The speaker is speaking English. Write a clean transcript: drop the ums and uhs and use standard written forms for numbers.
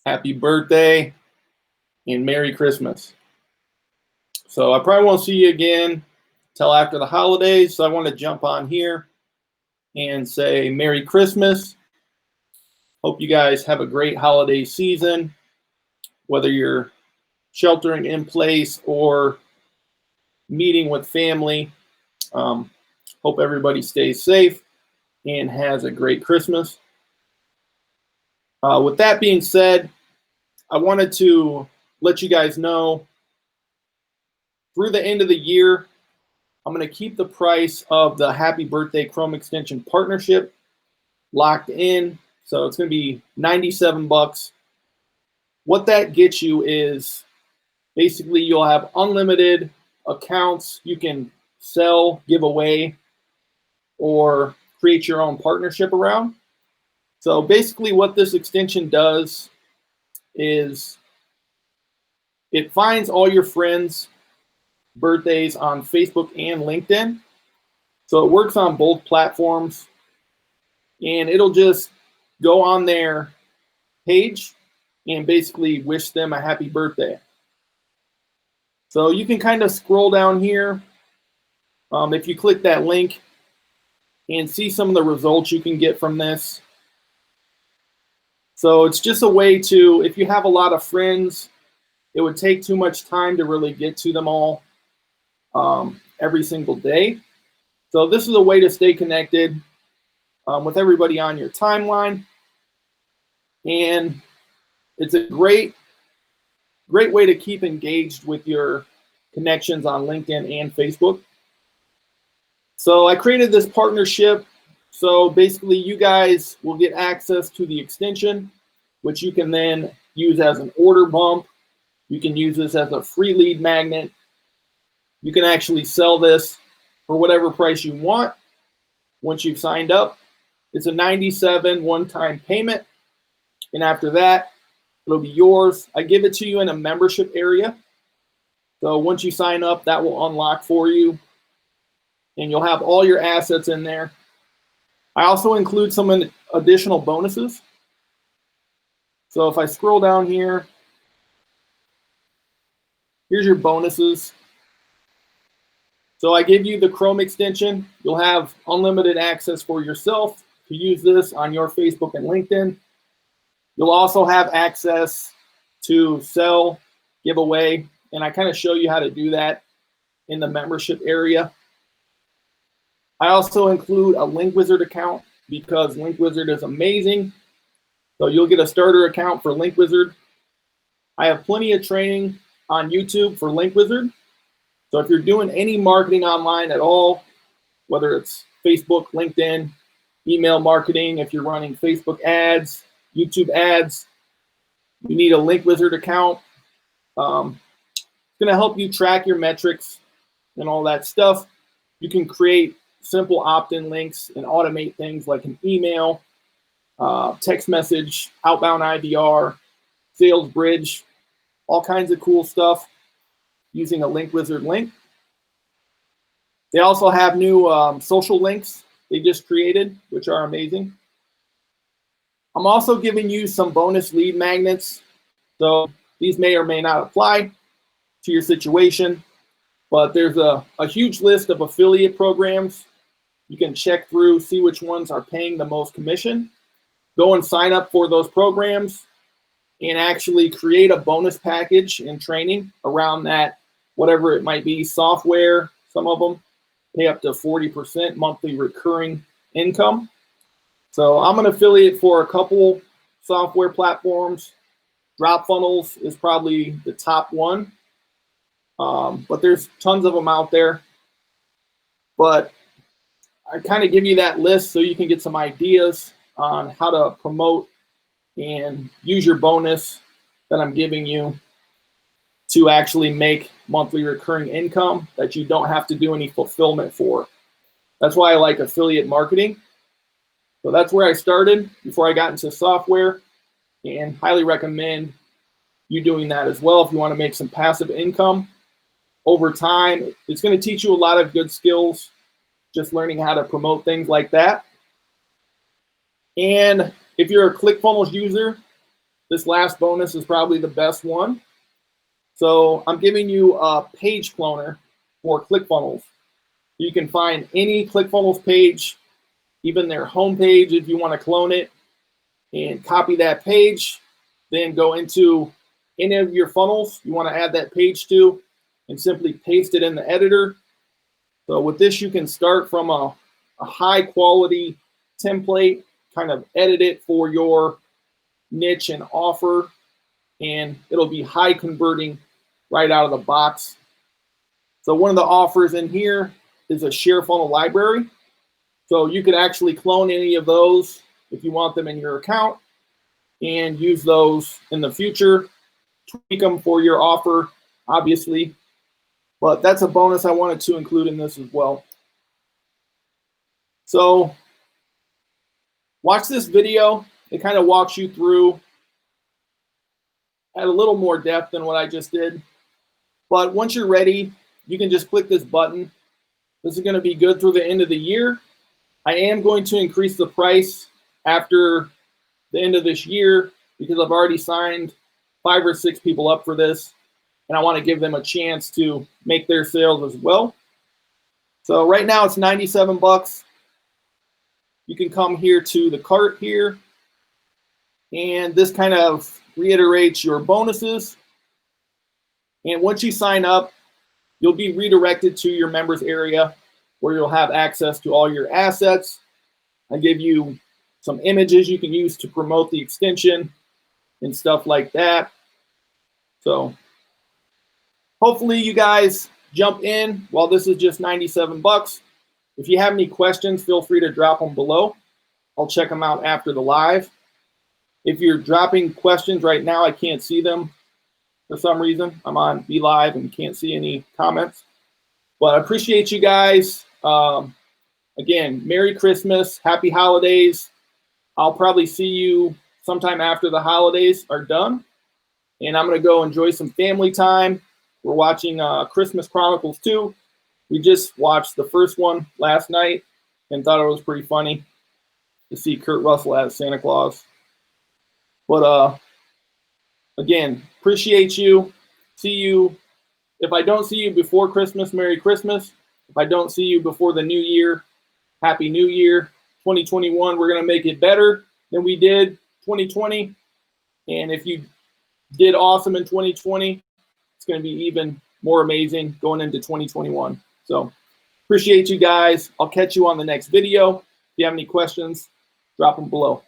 happy birthday, and Merry Christmas. So I probably won't see you again till after the holidays. So I want to jump on here and say Merry Christmas. Hope you guys have a great holiday season, whether you're sheltering in place or meeting with family. Hope everybody stays safe and has a great Christmas. With that being said, I wanted to let you guys know through the end of the year, I'm going to keep the price of the Happy Birthday Chrome Extension Partnership locked in. So it's going to be $97. What that gets you is basically you'll have unlimited accounts you can sell, give away, or create your own partnership around. So basically what this extension does is it finds all your friends' birthdays on Facebook and LinkedIn. So it works on both platforms, and it'll just go on their page and basically wish them a happy birthday. So you can kind of scroll down here if you click that link and see some of the results you can get from this. So it's just a way to, if you have a lot of friends, it would take too much time to really get to them all every single day. So this is a way to stay connected with everybody on your timeline. And it's a great way to keep engaged with your connections on LinkedIn and Facebook. So I created this partnership. So basically you guys will get access to the extension, which you can then use as an order bump. You can use this as a free lead magnet. You can actually sell this for whatever price you want once you've signed up. It's a $97 one-time payment. And after that, it'll be yours. I give it to you in a membership area. So once you sign up, that will unlock for you. And you'll have all your assets in there. I also include some additional bonuses. So if I scroll down here, here's your bonuses. So I give you the Chrome extension. You'll have unlimited access for yourself to use this on your Facebook and LinkedIn. You'll also have access to sell, give away, and I kind of show you how to do that in the membership area. I also include a Link Wizard account because Link Wizard is amazing. So you'll get a starter account for Link Wizard. I have plenty of training on YouTube for Link Wizard. So if you're doing any marketing online at all, whether it's Facebook, LinkedIn, email marketing, if you're running Facebook ads, YouTube ads, you need a Link Wizard account. It's going to help you track your metrics and all that stuff. You can create simple opt-in links and automate things like an email, text message, outbound IVR, sales bridge, all kinds of cool stuff using a Link Wizard link. They also have new social links they just created, which are amazing. I'm also giving you some bonus lead magnets. So these may or may not apply to your situation, but there's a huge list of affiliate programs. You can check through, see which ones are paying the most commission. Go and sign up for those programs and actually create a bonus package and training around that, whatever it might be, software, some of them pay up to 40% monthly recurring income. So I'm an affiliate for a couple software platforms. Clickfunnels is probably the top one, but there's tons of them out there. But I kind of give you that list so you can get some ideas on how to promote and use your bonus that I'm giving you to actually make monthly recurring income that you don't have to do any fulfillment for. That's why I like affiliate marketing. So that's where I started before I got into software, and highly recommend you doing that as well if you want to make some passive income over time. It's going to teach you a lot of good skills, just learning how to promote things like that. And if you're a Clickfunnels user, This last bonus is probably the best one. So I'm giving you a page cloner for Clickfunnels. You can find any Clickfunnels page, even their homepage if you want to clone it, and copy that page, then go into any of your funnels you want to add that page to, and simply paste it in the editor. So with this, you can start from a high quality template, kind of edit it for your niche and offer, and it'll be high converting right out of the box. So one of the offers in here is a share funnel library. So you could actually clone any of those if you want them in your account and use those in the future, tweak them for your offer, obviously. But that's a bonus I wanted to include in this as well. So watch this video. It kind of walks you through at a little more depth than what I just did. But once you're ready, you can just click this button. This is going to be good through the end of the year. I am going to increase the price after the end of this year because I've already signed 5 or 6 people up for this, and I want to give them a chance to make their sales as well. So right now it's 97 bucks. You can come here to the cart here, and this kind of reiterates your bonuses. And once you sign up, you'll be redirected to your members area where you'll have access to all your assets. I give you some images you can use to promote the extension and stuff like that. So hopefully you guys jump in while this is just 97 bucks. If you have any questions, feel free to drop them below. I'll check them out after the live. If you're dropping questions right now, I can't see them for some reason. I'm on Be Live and can't see any comments. But I appreciate you guys. Again, Merry Christmas, Happy Holidays. I'll probably see you sometime after the holidays are done. And I'm going to go enjoy some family time. We're watching Christmas Chronicles 2. We just watched the first one last night and thought it was pretty funny to see Kurt Russell as Santa Claus. But again, appreciate you. See you. If I don't see you before Christmas, Merry Christmas. If I don't see you before the new year, Happy New Year. 2021, we're going to make it better than we did 2020. And if you did awesome in 2020, it's going to be even more amazing going into 2021. So appreciate you guys. I'll catch you on the next video. If you have any questions, drop them below.